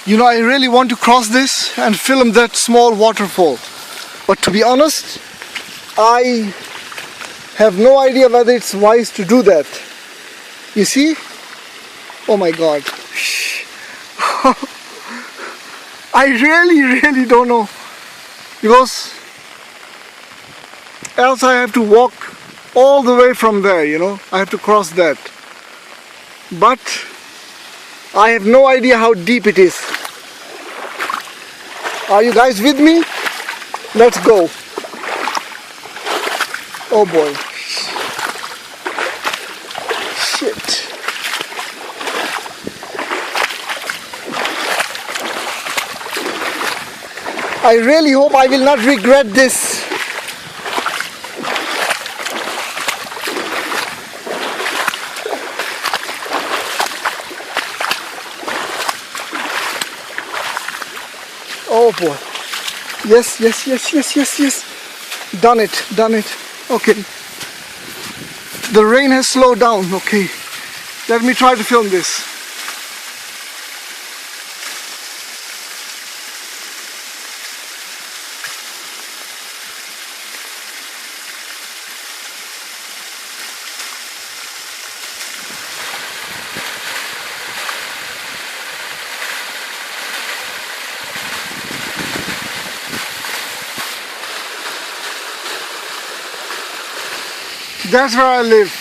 You know, I really want to cross this and film that small waterfall. But to be honest, I have no idea whether it's wise to do that. You see? Oh my God. I really don't know. Because else I have to walk all the way from there, you know. I have to cross that. But I have no idea how deep it is. Are you guys with me? Let's go. Oh boy. Shit. I really hope I will not regret this. Oh boy. Yes. Done it. Okay. The rain has slowed down. Okay. Let me try to film this. That's where I live.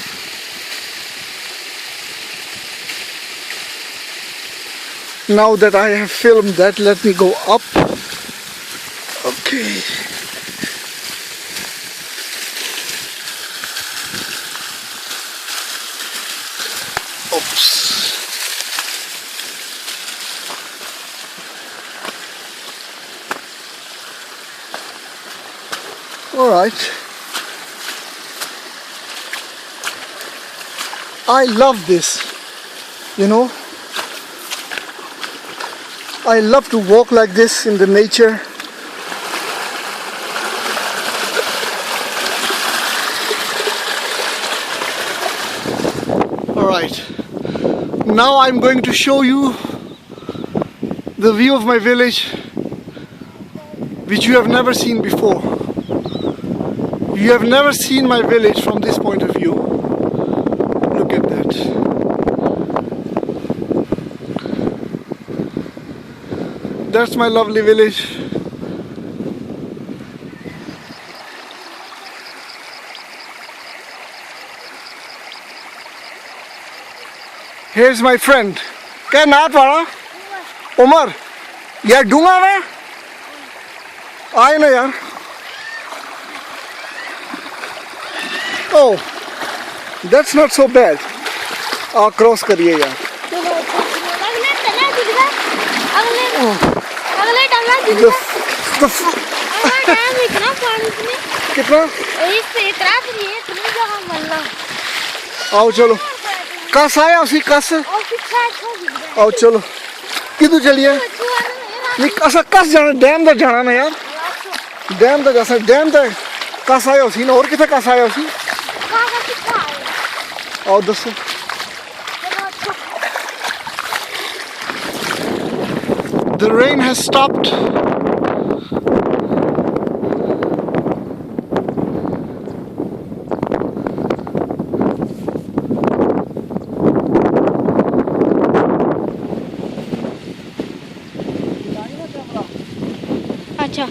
Now that I have filmed that, let me go up. Okay. Oops. All right. I love this, you know. I love to walk like this in the nature. Alright, now I'm going to show you the view of my village, which you have never seen before. You have never seen my village from this point of view. Look at that. That's my lovely village. Here's my friend. क्या नाम तुम्हारा? उमर. यार डूंगा मैं? आए ना यार. Oh, that's not so bad. Cross करिए यार. कितना? आओ चलो. कस आया उसी कस. आओ चलो. किधर चलिए? नहीं कस जाना डैम तक जाना ना यार. डैम तक जा डैम तक कस आया उसी ना और कितना कस आया उसी. आओ दसो. The rain has stopped. अच्छा